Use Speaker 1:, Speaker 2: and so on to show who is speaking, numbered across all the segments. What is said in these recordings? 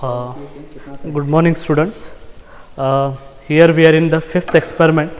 Speaker 1: Uh, Good morning, students. Here we are in the fifth experiment,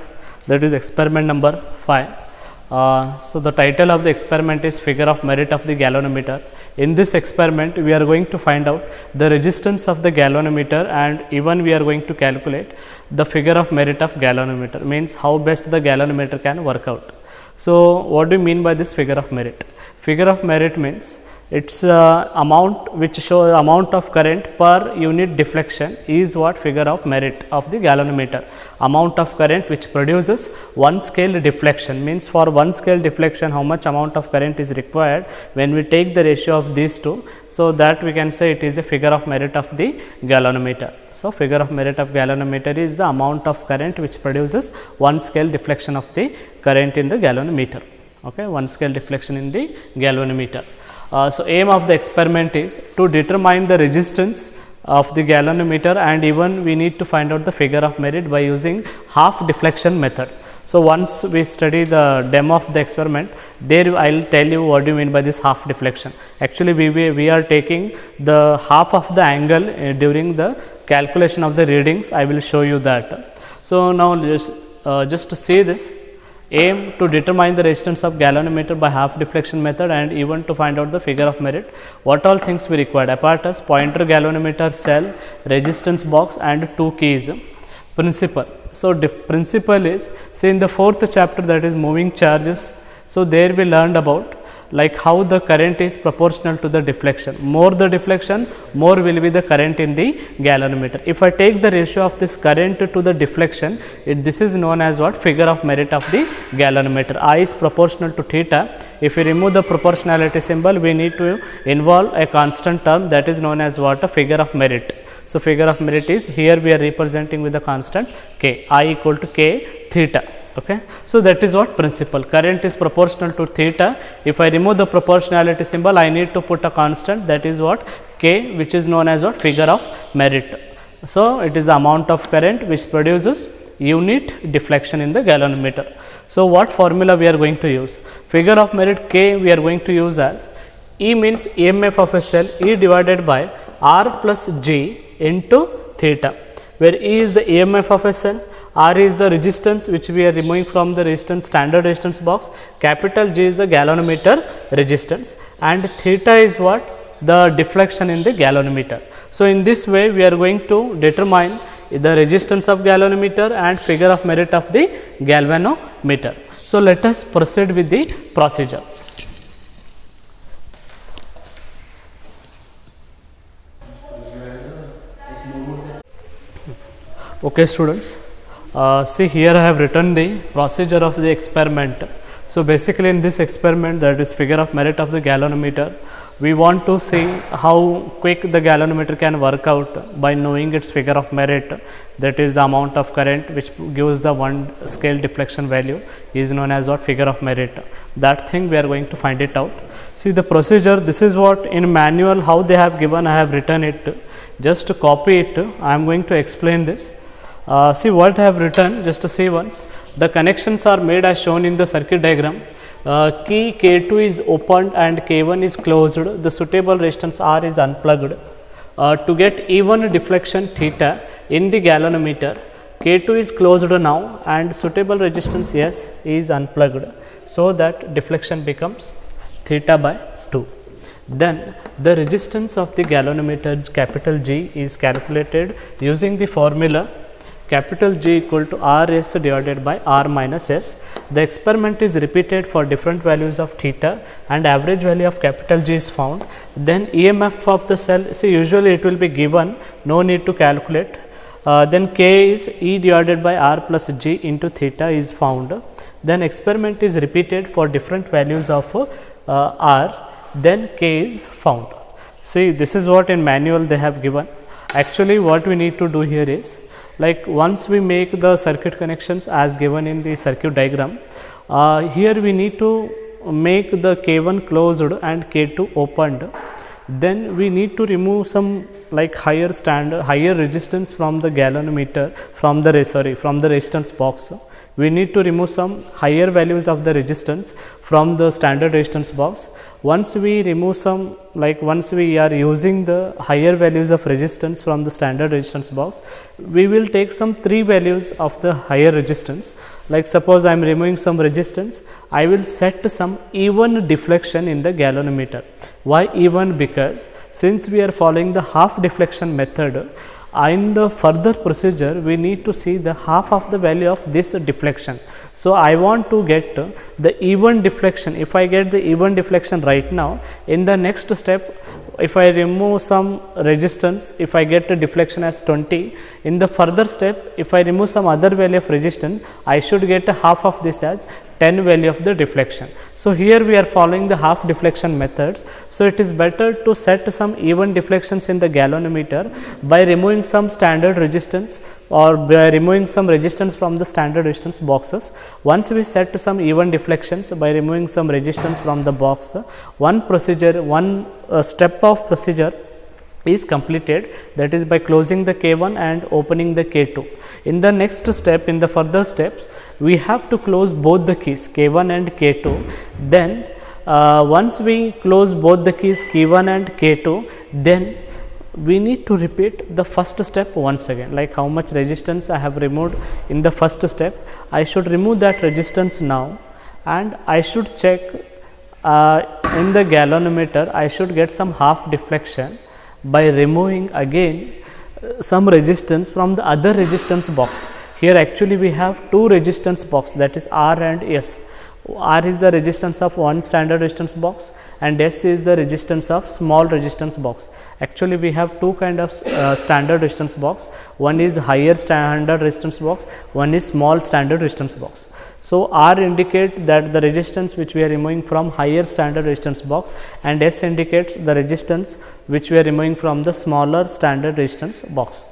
Speaker 1: that is experiment number 5. So the title of the experiment is figure of merit of the galvanometer. In this experiment we are going to find out the resistance of the galvanometer, and even we are going to calculate the figure of merit of galvanometer, means how best the galvanometer can work out. So what do you mean by this figure of merit? Figure of merit means its amount which shows amount of current per unit deflection is what figure of merit of the galvanometer. Amount of current which produces one scale deflection, means for one scale deflection how much amount of current is required when we take the ratio of these two. So that we can say it is a figure of merit of the galvanometer. So figure of merit of galvanometer is the amount of current which produces one scale deflection of the current in the galvanometer. Okay, one scale deflection in the galvanometer. So aim of the experiment is to determine the resistance of the galvanometer, and even we need to find out the figure of merit by using half deflection method. So once we study the demo of the experiment, there I will tell you what do you mean by this half deflection. Actually we are taking the half of the angle during the calculation of the readings. I will show you that. So now just to see this, aim to determine the resistance of galvanometer by half deflection method, and even to find out the figure of merit. What all things we required? Apparatus, pointer galvanometer, cell, resistance box, and 2 keys. Principle. So principle is, say in the 4th chapter, that is moving charges. So there we learned about like how the current is proportional to the deflection. More the deflection, more will be the current in the galvanometer. If I take the ratio of this current to the deflection, this is known as what? Figure of merit of the galvanometer. I is proportional to theta. If we remove the proportionality symbol, we need to involve a constant term, that is known as what? A figure of merit. So figure of merit is, here we are representing with the constant k, I equal to k theta. Okay. So that is what principle. Current is proportional to theta. If I remove the proportionality symbol, I need to put a constant, that is what? K, which is known as what? Figure of merit. So it is the amount of current which produces unit deflection in the galvanometer. So what formula we are going to use? Figure of merit K we are going to use as E means EMF of a cell, E divided by R plus G into theta, where E is the EMF of a cell, R is the resistance which we are removing from the resistance standard resistance box, capital G is the galvanometer resistance, and theta is what? The deflection in the galvanometer. So in this way we are going to determine the resistance of galvanometer and figure of merit of the galvanometer. So let us proceed with the procedure. Okay, students. See, here I have written the procedure of the experiment. So basically in this experiment, that is figure of merit of the galvanometer, we want to see how quick the galvanometer can work out by knowing its figure of merit, that is the amount of current which gives the one scale deflection value is known as what? Figure of merit. That thing we are going to find it out. See the procedure, this is what in manual how they have given, I have written it. Just to copy it, I am going to explain this. See what I have written, just to see once. The connections are made as shown in the circuit diagram. Key K2 is opened and K1 is closed. The suitable resistance R is unplugged. To get even deflection theta in the galvanometer, K2 is closed now and suitable resistance S is unplugged, so that deflection becomes theta by 2. Then the resistance of the galvanometer capital G is calculated using the formula capital G equal to Rs divided by R minus S. The experiment is repeated for different values of theta and average value of capital G is found. Then EMF of the cell, see usually it will be given, no need to calculate. Then K is E divided by R plus G into theta is found. Then experiment is repeated for different values of R, then K is found. See, this is what in manual they have given. Actually what we need to do here is, like once we make the circuit connections as given in the circuit diagram, here we need to make the K1 closed and K2 opened. Then we need to remove some like higher resistance from the galvanometer, from the resistance box. we need to remove some higher values of the resistance from the standard resistance box. Once we remove some, like once we are using the higher values of resistance from the standard resistance box, we will take some 3 values of the higher resistance. Like suppose I am removing some resistance, I will set some even deflection in the galvanometer. Why even? Because since we are following the half deflection method, in the further procedure we need to see the half of the value of this deflection. So, I want to get the even deflection. If I get the even deflection right now, in the next step if I remove some resistance, if I get a deflection as 20, in the further step if I remove some other value of resistance, I should get a half of this as 10 value of the deflection. So, here we are following the half deflection methods. So, it is better to set some even deflections in the galvanometer by removing some standard resistance or by removing some resistance from the standard resistance boxes. Once we set some even deflections by removing some resistance from the box, one procedure, one step of procedure is completed, that is by closing the K1 and opening the K2. In the next step, in the further steps, we have to close both the keys K1 and K2. Then once we close both the keys K1 and K2, then we need to repeat the first step once again. Like how much resistance I have removed in the first step, I should remove that resistance now, and I should check in the galvanometer I should get some half deflection by removing again some resistance from the other resistance box. Here actually we have two resistance box, that is R and S. R is the resistance of one standard resistance box and S is the resistance of small resistance box. Actually we have two kind of standard resistance box, one is higher standard resistance box, one is small standard resistance box. So, R indicate that the resistance which we are removing from higher standard resistance box, and S indicates the resistance which we are removing from the smaller standard resistance box.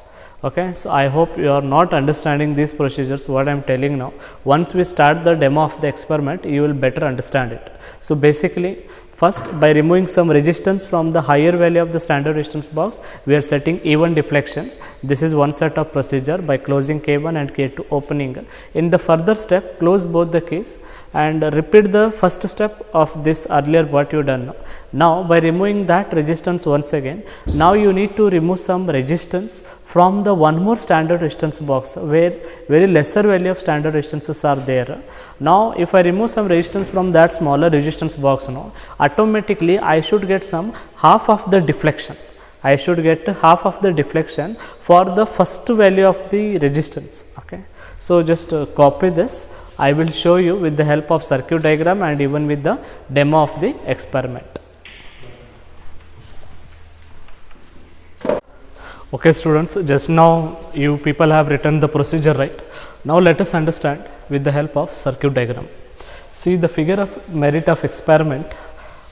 Speaker 1: Okay. So, I hope you are not understanding these procedures what I am telling now. Once we start the demo of the experiment, you will better understand it. So, basically first by removing some resistance from the higher value of the standard resistance box, we are setting even deflections. This is one set of procedure by closing K1 and K2 opening. In the further step, close both the keys and repeat the first step of this earlier what you done. Now, by removing that resistance once again, now you need to remove some resistance from the one more standard resistance box where very lesser value of standard resistances are there. Now, if I remove some resistance from that smaller resistance box now, automatically I should get some half of the deflection. I should get half of the deflection for the first value of the resistance. Okay. So, just copy this. I will show you with the help of circuit diagram and even with the demo of the experiment. Okay students, just now you people have written the procedure, right? Now let us understand with the help of circuit diagram. See the figure of merit of experiment,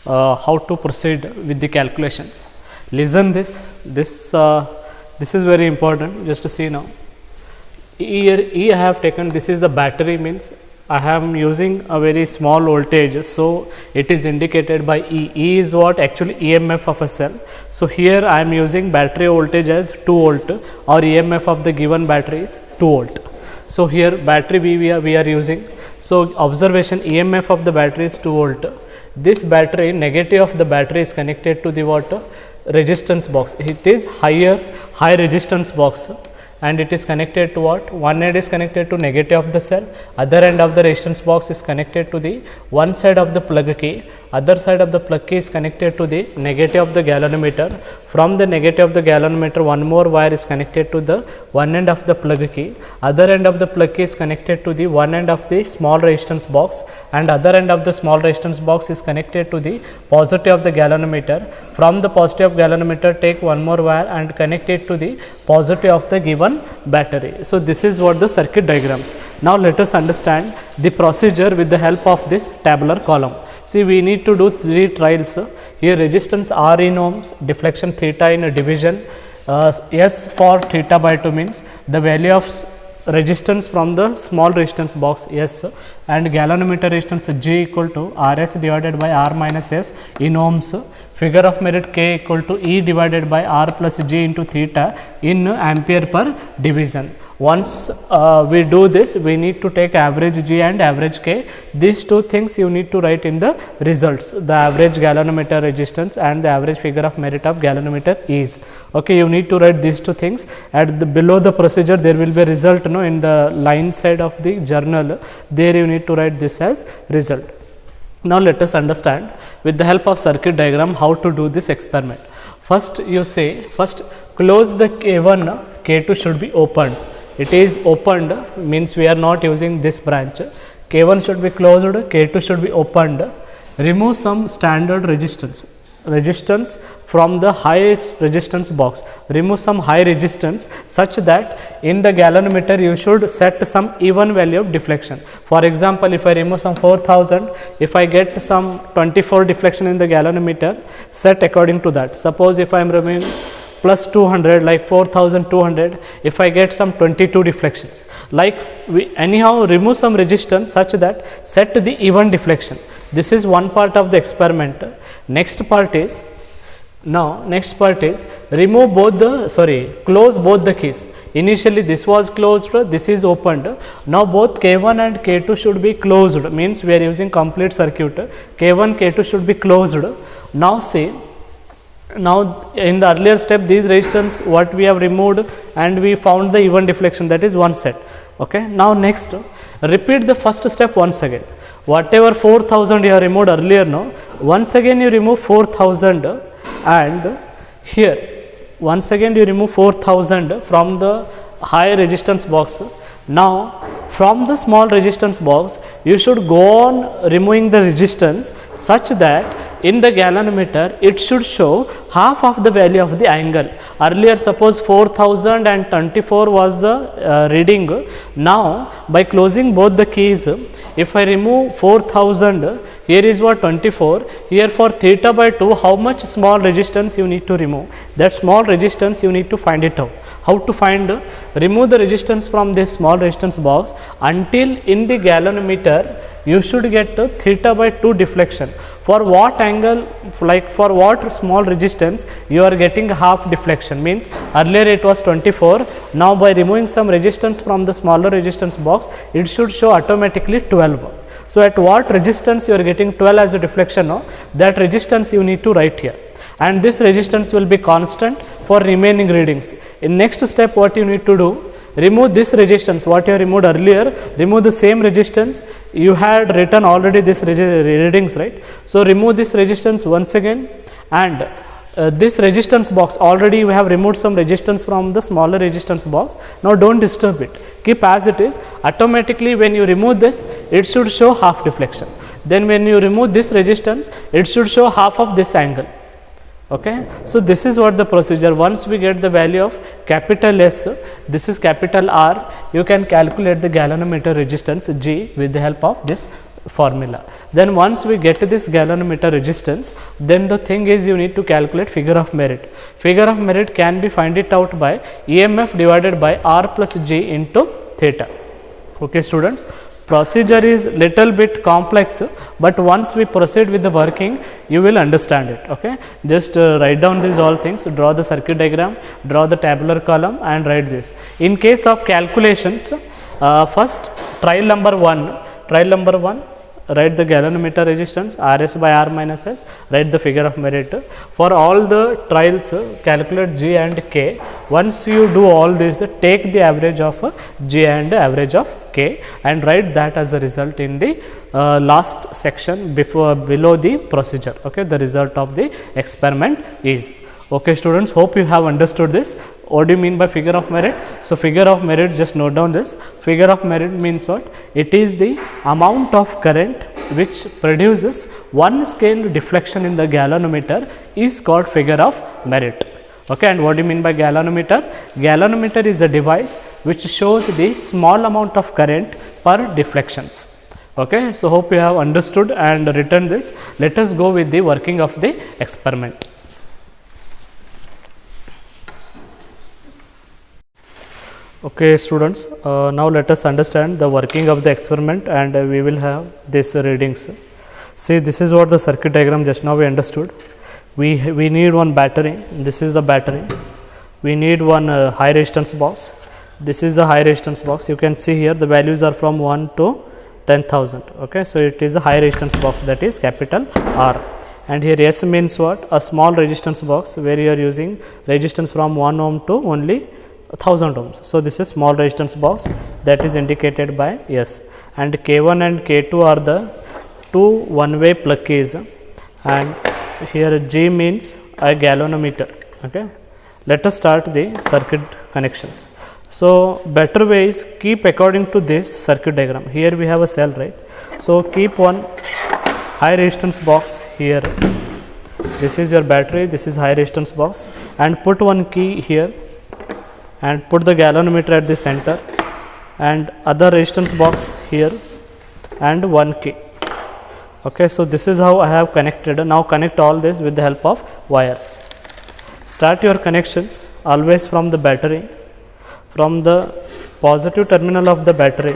Speaker 1: how to proceed with the calculations. Listen this is very important, just to see now. E I have taken, this is the battery, means I am using a very small voltage, so it is indicated by E. E is what? Actually EMF of a cell. So, here I am using battery voltage as 2 volt or EMF of the given battery is 2 volt. So, here battery we are using. So, observation EMF of the battery is 2 volt. This battery, negative of the battery is connected to the what? Resistance box. It is high resistance box. And it is connected to what? One end is connected to negative of the cell, other end of the resistance box is connected to the one side of the plug key, other side of the plug key is connected to the negative of the galvanometer. From the negative of the galvanometer, one more wire is connected to the one end of the plug key, other end of the plug key is connected to the one end of the small resistance box, and other end of the small resistance box is connected to the positive of the galvanometer. From the positive galvanometer, take one more wire and connect it to the positive of the given battery. So, this is what the circuit diagrams. Now, let us understand the procedure with the help of this tabular column. See, we need to do 3 trials. Here resistance R in ohms, deflection theta in a division, S for theta by 2 means the value of resistance from the small resistance box S, and galvanometer resistance G equal to RS divided by R minus S in ohms. Figure of merit K equal to E divided by R plus G into theta in ampere per division. Once we do this, we need to take average G and average K. These two things you need to write in the results, the average galvanometer resistance and the average figure of merit of galvanometer is. Okay, you need to write these two things. At the below the procedure, there will be a result, no, in the line side of the journal. There you need to write this as result. Now let us understand with the help of circuit diagram how to do this experiment. First you say, first close the K1, K2 should be opened. It is opened, means we are not using this branch. K1 should be closed, K2 should be opened. Remove some standard resistance from the highest resistance box. Remove some high resistance such that in the galvanometer you should set some even value of deflection. For example, if I remove some 4000, if I get some 24 deflection in the galvanometer, set according to that. Suppose if I am removing plus 200, like 4200, if I get some 22 deflections, like we anyhow remove some resistance such that set the even deflection. This is one part of the experiment. Next part is remove both the, close both the keys. Initially this was closed, this is opened. Now both K1 and K2 should be closed, means we are using complete circuit. K1, K2 should be closed. Now see, now in the earlier step these resistance what we have removed and we found the even deflection, that is one set. Okay, now next repeat the first step once again. Whatever 4000 you have removed earlier, no, once again you remove 4000 and here once again you remove 4000 from the high resistance box. Now from the small resistance box you should go on removing the resistance such that in the galvanometer it should show half of the value of the angle. Earlier suppose 4024 was the reading. Now by closing both the keys, if I remove 4000, here is what 24, here for theta by 2 how much small resistance you need to remove. That small resistance you need to find it out. How to find? Remove the resistance from this small resistance box until in the galvanometer you should get theta by 2 deflection. For what angle, like for what small resistance you are getting half deflection, means earlier it was 24, now by removing some resistance from the smaller resistance box it should show automatically 12. So at what resistance you are getting 12 as a deflection, no, that resistance you need to write here, and this resistance will be constant for remaining readings. In next step what you need to do, remove this resistance what you have removed earlier, remove the same resistance, you had written already this readings, right? So remove this resistance once again, and this resistance box already you have removed some resistance from the smaller resistance box. Now don't disturb it, keep as it is. Automatically when you remove this it should show half deflection. Then when you remove this resistance it should show half of this angle. Okay, so this is what the procedure. Once we get the value of capital S, this is capital R, you can calculate the galvanometer resistance G with the help of this formula. Then once we get this galvanometer resistance, then the thing is you need to calculate figure of merit. Figure of merit can be find it out by EMF divided by R plus G into theta. Okay students, procedure is little bit complex, but once we proceed with the working you will understand it. Okay, just write down these all things, draw the circuit diagram, draw the tabular column and write this. In case of calculations, first trial number 1, write the galvanometer resistance Rs by R minus S, write the figure of merit. For all the trials calculate G and K. Once you do all this, take the average of G and average of K and write that as a result in the last section below the procedure. Okay, the result of the experiment is. Okay students, hope you have understood this. What do you mean by figure of merit? So figure of merit, just note down this. Figure of merit means what? It is the amount of current which produces one scale deflection in the galvanometer is called figure of merit. Okay, and what do you mean by galvanometer? Galvanometer is a device which shows the small amount of current per deflections. Okay, so hope you have understood and written this. Let us go with the working of the experiment. Okay students, now let us understand the working of the experiment and we will have these readings. See, this is what the circuit diagram just now we understood. We need one battery, this is the battery. We need one high resistance box. this is the high resistance box. You can see here the values are from 1 to 10,000. Okay, so it is a high resistance box, that is capital R. And here S means what? A small resistance box where you are using resistance from 1 ohm to only 1000 ohms. So this is small resistance box, that is indicated by S. And K1 and K2 are the two one-way plug keys, and here G means a galvanometer. Okay, let us start the circuit connections. So better way is keep according to this circuit diagram. Here we have a cell, right? So keep one high resistance box here. This is your battery, this is high resistance box, and put one key here and put the galvanometer at the center and other resistance box here and one key. Okay, so this is how I have connected. Now connect all this with the help of wires. Start your connections always from the battery, from the positive terminal of the battery.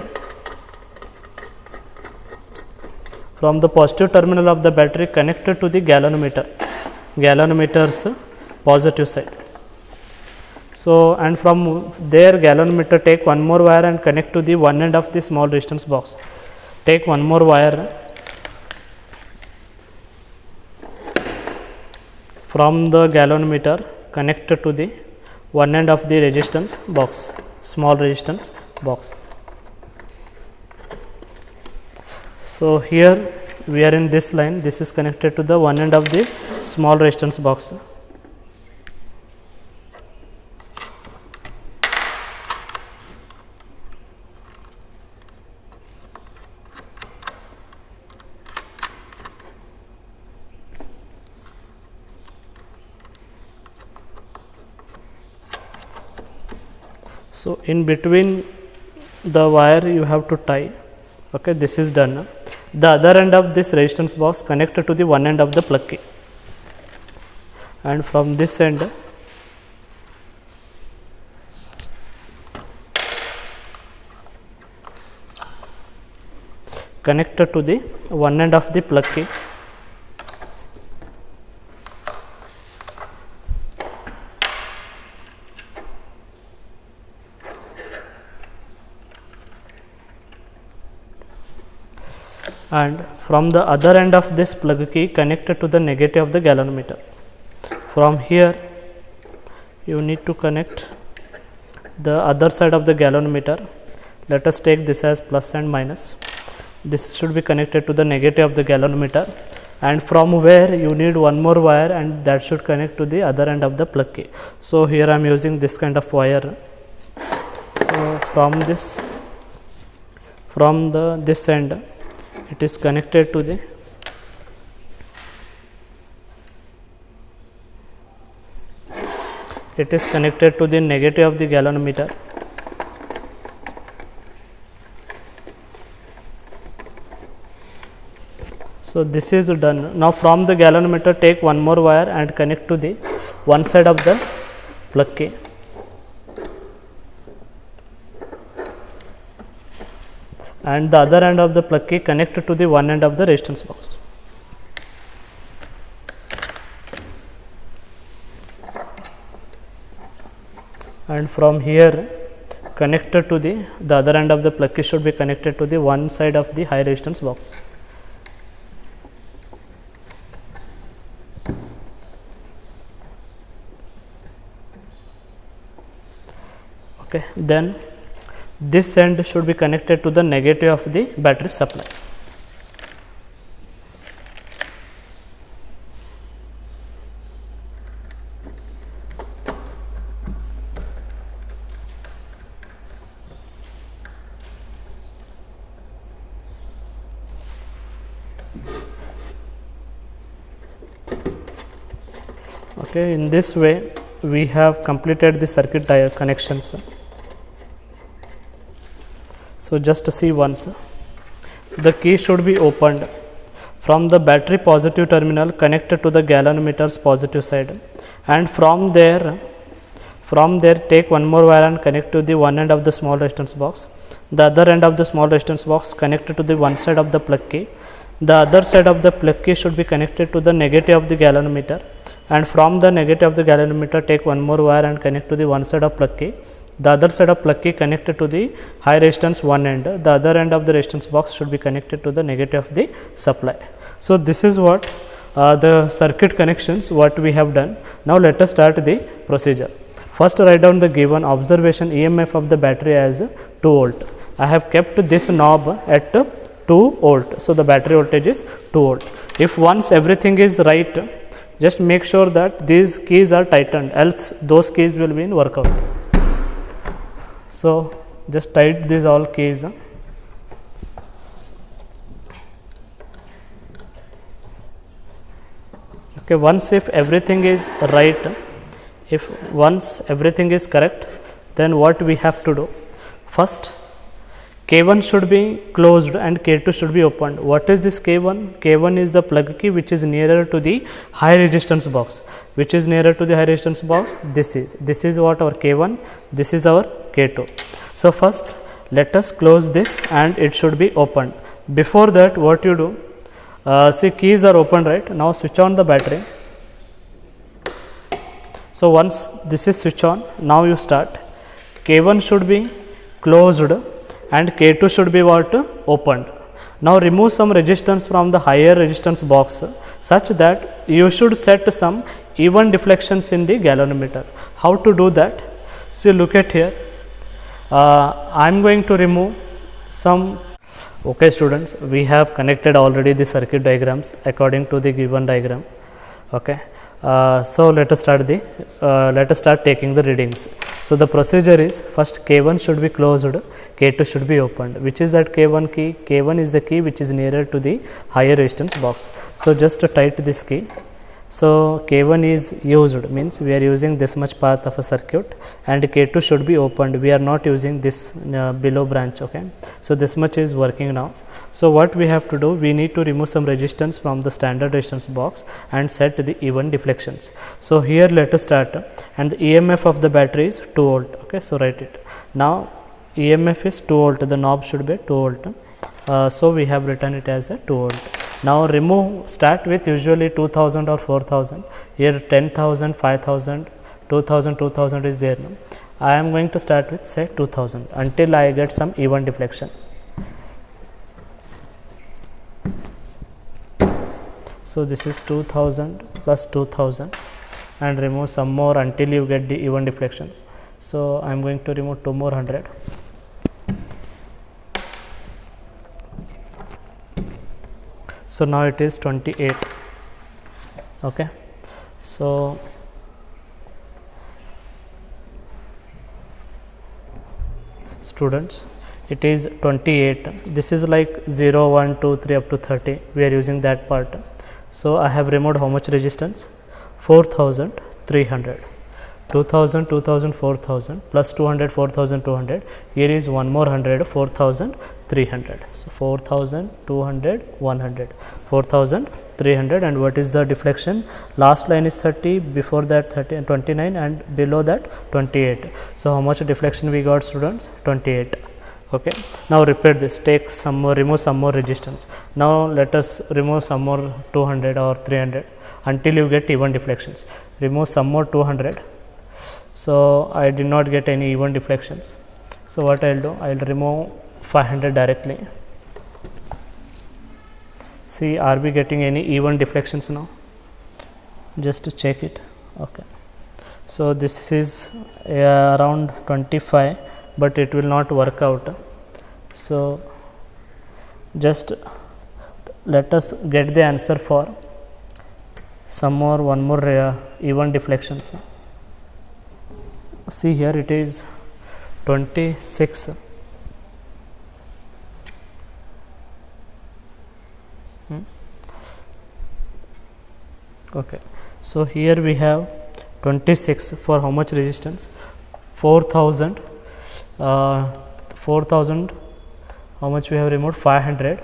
Speaker 1: From the positive terminal of the battery connected to the galvanometer's positive side. So, and from there galvanometer take one more wire and connect to the one end of the small resistance box. Take one more wire from the galvanometer connected to the one end of the resistance box, small resistance box. So here we are in this line, this is connected to the one end of the small resistance box. So in between the wire you have to tie. Okay, this is done. The other end of this resistance box connected to the one end of the plug key, and from this end connected to the one end of the plug key. And from the other end of this plug key connected to the negative of the galvanometer. From here you need to connect the other side of the galvanometer. Let us take this as plus and minus. This should be connected to the negative of the galvanometer, and from where you need one more wire and that should connect to the other end of the plug key. So here I am using this kind of wire. So from this end it is connected to the negative of the galvanometer. So this is done. Now from the galvanometer take one more wire and connect to the one side of the plug key. And the other end of the plug key connected to the one end of the resistance box. And from here connected to the other end of the plug key should be connected to the one side of the high resistance box. Okay, then this end should be connected to the negative of the battery supply. Okay, in this way we have completed the circuit connections. So just see once, the key should be opened from the battery positive terminal connected to the galvanometer's positive side, and from there take one more wire and connect to the one end of the small resistance box. The other end of the small resistance box connected to the one side of the plug key. The other side of the plug key should be connected to the negative of the galvanometer, and from the negative of the galvanometer take one more wire and connect to the one side of plug key. the other side of plug key connected to the high resistance one end, the other end of the resistance box should be connected to the negative of the supply. So, this is what the circuit connections what we have done. Now, let us start the procedure. First, write down the given observation EMF of the battery as 2 volt. I have kept this knob at 2 volt. So, the battery voltage is 2 volt. If once everything is right, just make sure that these keys are tightened, else those keys will be in workout. So, just tighten these all keys. Okay, once if everything is right, once everything is correct, then what we have to do? First, K1 should be closed and K2 should be opened. What is this K1? K1 is the plug key which is nearer to the high resistance box. Which is nearer to the high resistance box? This is what our K1, this is our K2. So, first let us close this and it should be opened. Before that, what you do? See, keys are open, right? Now, switch on the battery. So, once this is switch on, now you start. K1 should be closed and K2 should be what? Opened. Now, remove some resistance from the higher resistance box such that you should set some even deflections in the galvanometer. How to do that? See, look at here. I am going to remove some. Okay, students, we have connected already the circuit diagrams according to the given diagram. Okay. So, let us start taking the readings. So, the procedure is first K1 should be closed, K2 should be opened. Which is that K1 key? K1 is the key which is nearer to the higher resistance box. So, just to tighten this key. So, K1 is used, means we are using this much path of a circuit, and K2 should be opened. We are not using this below branch. Okay. So, this much is working now. So, what we have to do? We need to remove some resistance from the standard resistance box and set the even deflections. So, here let us start, and the EMF of the battery is 2 volt. Okay. So, write it. Now, EMF is 2 volt, the knob should be 2 volt. So, we have written it as a 2 volt. Now, remove, start with usually 2000 or 4000, here 10,000, 5,000, 2000, 2000 is there. Now, I am going to start with say 2000 until I get some even deflection. So, this is 2000 plus 2000 and remove some more until you get the even deflections. So, I am going to remove 2 more 100. So, now it is 28. Okay. So, students, it is 28. This is like 0, 1, 2, 3 up to 30. We are using that part. So, I have removed how much resistance? 4300. 2000, 2000, 4000 plus 200, 4200. Here is one more 100, 4300. So, 4200, 100, 4300, and what is the deflection? Last line is 30, before that 30 and 29, and below that 28. So, how much deflection we got, students? 28. Okay. Now, repeat this, take some more, remove some more resistance. Now, let us remove some more 200 or 300 until you get even deflections. Remove some more 200. So, I did not get any even deflections. So, what I will do? I will remove 500 directly. See, are we getting any even deflections now? Just to check it. Okay. So, this is around 25, but it will not work out. So, just let us get the answer for some more, one more even deflections. See, here it is 26. Okay. So, here we have 26 for how much resistance? 4000. 4000, how much we have removed? 500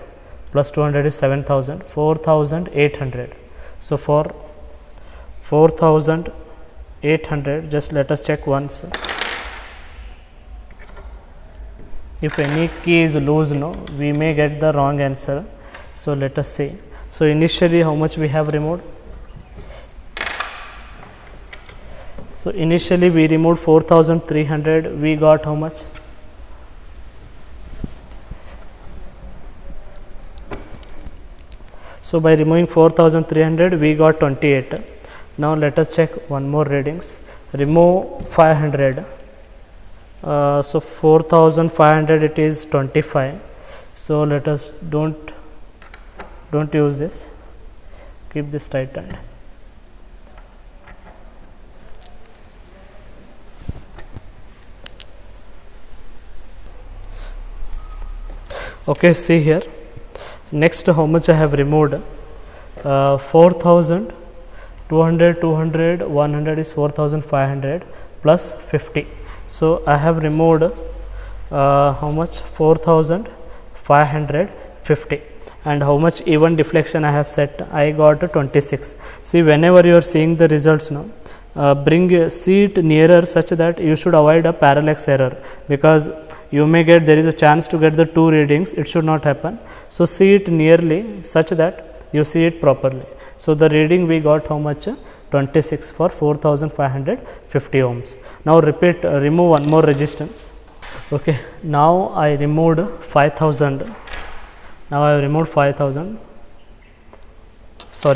Speaker 1: plus 200 is 7000, 4800. So, for 4800, just let us check once. If any key is loose, no, we may get the wrong answer. So, let us see. So, initially how much we have removed? So initially we removed 4300, we got how much? So by removing 4300 we got 28. Now let us check one more readings. Remove 500. So 4500 it is 25. So let us don't use this, keep this right hand. Okay, see here. Next, how much I have removed? 4000, 200, 100 is 4500 plus 50. So I have removed how much? 4550. And how much even deflection I have set? I got 26. See, whenever you are seeing the results now, see it nearer such that you should avoid a parallax error, because you may get, there is a chance to get the two readings, it should not happen. So see it nearly such that you see it properly. So the reading we got how much? 26 for 4550 ohms. Now repeat, remove one more resistance. Okay, now I removed 5000. Now I have removed 500. So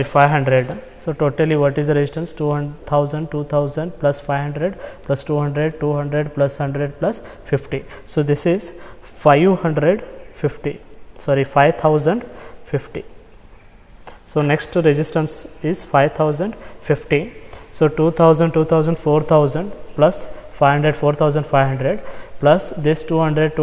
Speaker 1: totally what is the resistance? 2000 plus 500 plus 200 plus 100 plus 50. So this is 5050. So next resistance is 5050. So 2000, 4000 plus 500, 4500 plus this 200,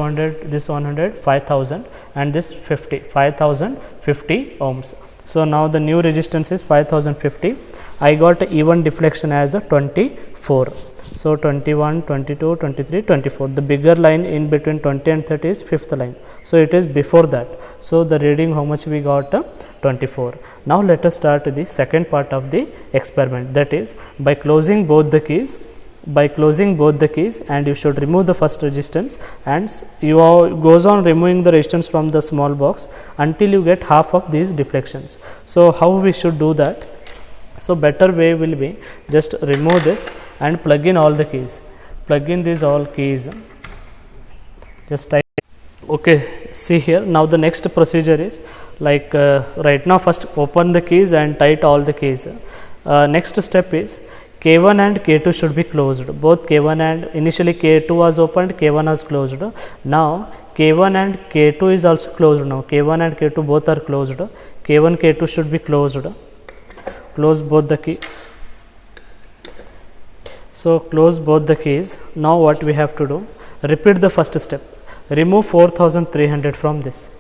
Speaker 1: this 100, 5000 and this 5050 ohms. So now the new resistance is 5050. I got even deflection as a 24. So 21, 22, 23, 24. The bigger line in between 20 and 30 is fifth line. So it is before that. So the reading how much we got? 24. Now let us start the second part of the experiment, that is by closing both the keys. And you should remove the first resistance, and you goes on removing the resistance from the small box until you get half of these deflections. So how we should do that? So better way will be just remove this and plug in all the keys. Plug in these all keys. Just type. Okay, see here. Now the next procedure is like right now first open the keys and tight all the keys. Next step is K1 and K2 should be closed. Both K1 and initially K2 was opened, K1 was closed. Now K1 and K2 is also closed now. K1 and K2 both are closed. K1, K2 should be closed. Close both the keys. So close both the keys. Now what we have to do? Repeat the first step. Remove 4300 from this.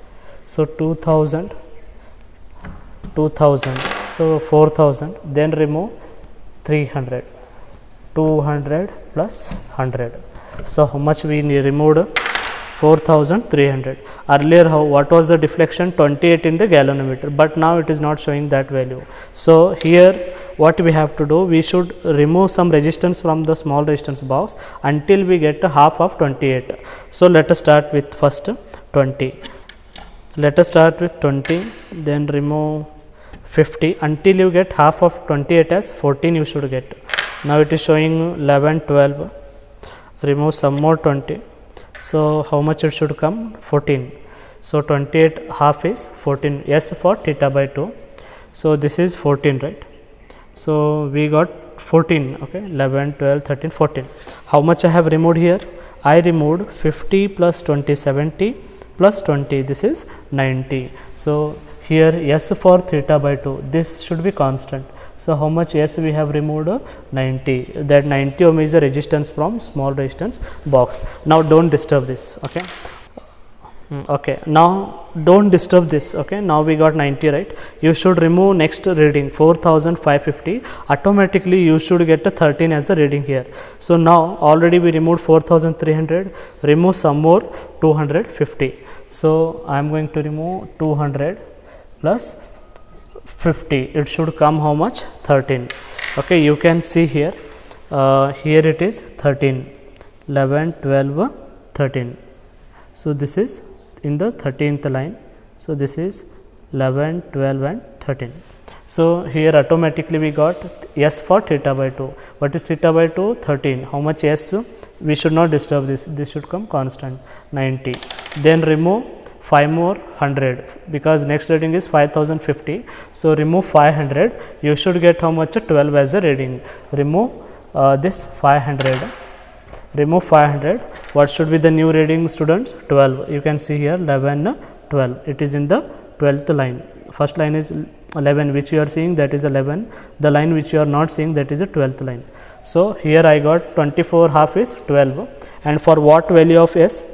Speaker 1: So 2000. So 4000. Then remove 300, 200 plus 100. So how much we removed? 4300. Earlier what was the deflection? 28 in the galvanometer, but now it is not showing that value. So here what we have to do? We should remove some resistance from the small resistance box until we get half of 28. So let us start with first 20. Let us start with 20, then remove 50 until you get half of 28 as 14 you should get. Now it is showing 11, 12. Remove some more 20. So how much it should come? 14. So 28 half is 14. S for theta by 2. So this is 14, right? So we got 14. Okay, 11, 12, 13, 14. How much I have removed here? I removed 50 plus 20, 70 plus 20. This is 90. So here S for theta by 2, this should be constant. So how much S we have removed? 90. That 90 ohm is the resistance from small resistance box. Now don't disturb this. Okay. Okay. Now don't disturb this. Okay. Now we got 90, right? You should remove next reading 4550. Automatically you should get a 13 as a reading here. So now already we removed 4300. Remove some more 250. So I am going to remove 200. Plus 50, it should come how much? 13. Okay, you can see here, here it is 13, 11, 12, 13. So this is in the 13th line. So this is 11, 12 and 13. So here automatically we got S for theta by 2. What is theta by 2? 13. How much S? We should not disturb this. This should come constant 90. Then remove 5 more 100 because next reading is 5050. So remove 500. You should get how much? 12 as a reading. Remove this 500. Remove 500. What should be the new reading, students? 12. You can see here 11, 12. It is in the 12th line. First line is 11, which you are seeing, that is 11. The line which you are not seeing, that is a 12th line. So here I got 24 half is 12. And for what value of S?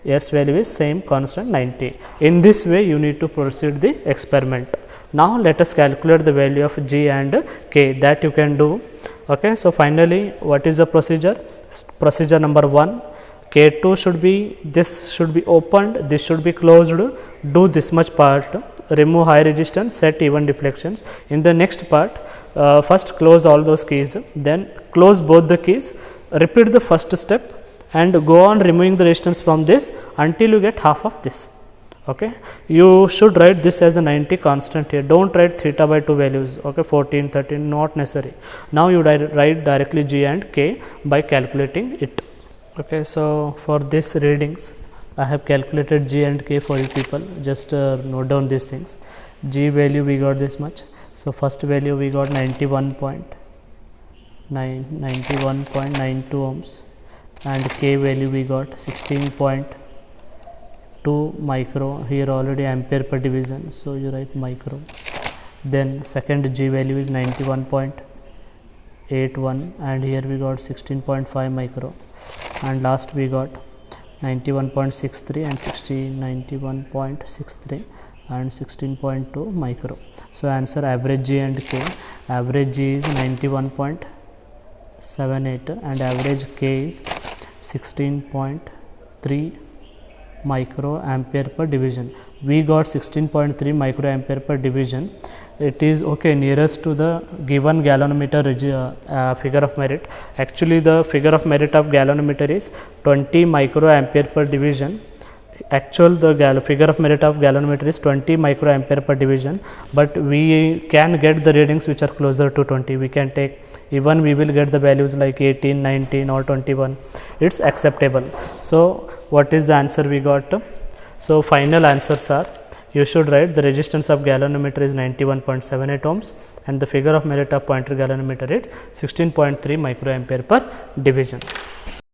Speaker 1: S value is same constant 90. In this way you need to proceed the experiment. Now let us calculate the value of G and K, that you can do. Okay, so finally what is the procedure? Procedure number 1, K2 should be, this should be opened, this should be closed. Do this much part, remove high resistance, set even deflections. In the next part, first close all those keys, then close both the keys, repeat the first step and go on removing the resistance from this until you get half of this. Okay, you should write this as a 90 constant here. Don't write theta by 2 values. Okay, 14, 13, not necessary. Now you write directly G and K by calculating it. Okay, so for this readings, I have calculated G and K for you people. Just note down these things. G value we got this much. So first value we got 91.92 ohms, and K value we got 16.2 micro. Here already ampere per division, so you write micro. Then second G value is 91.81, and here we got 16.5 micro, and last we got 91.63 and 91.63 and 16.2 micro. So answer average G and K. Average G is 91.78 and average K is 16.3 micro ampere per division. We got 16.3 micro ampere per division. It is okay, nearest to the given galvanometer figure of merit. Actually the figure of merit of galvanometer is 20 micro ampere per division. Actual the figure of merit of galvanometer is 20 micro ampere per division, but we can get the readings which are closer to 20. We can take, even we will get the values like 18, 19 or 21. It's acceptable. So what is the answer we got? So final answers are, you should write the resistance of galvanometer is 91.78 ohms and the figure of merit of pointer galvanometer is 16.3 microampere per division.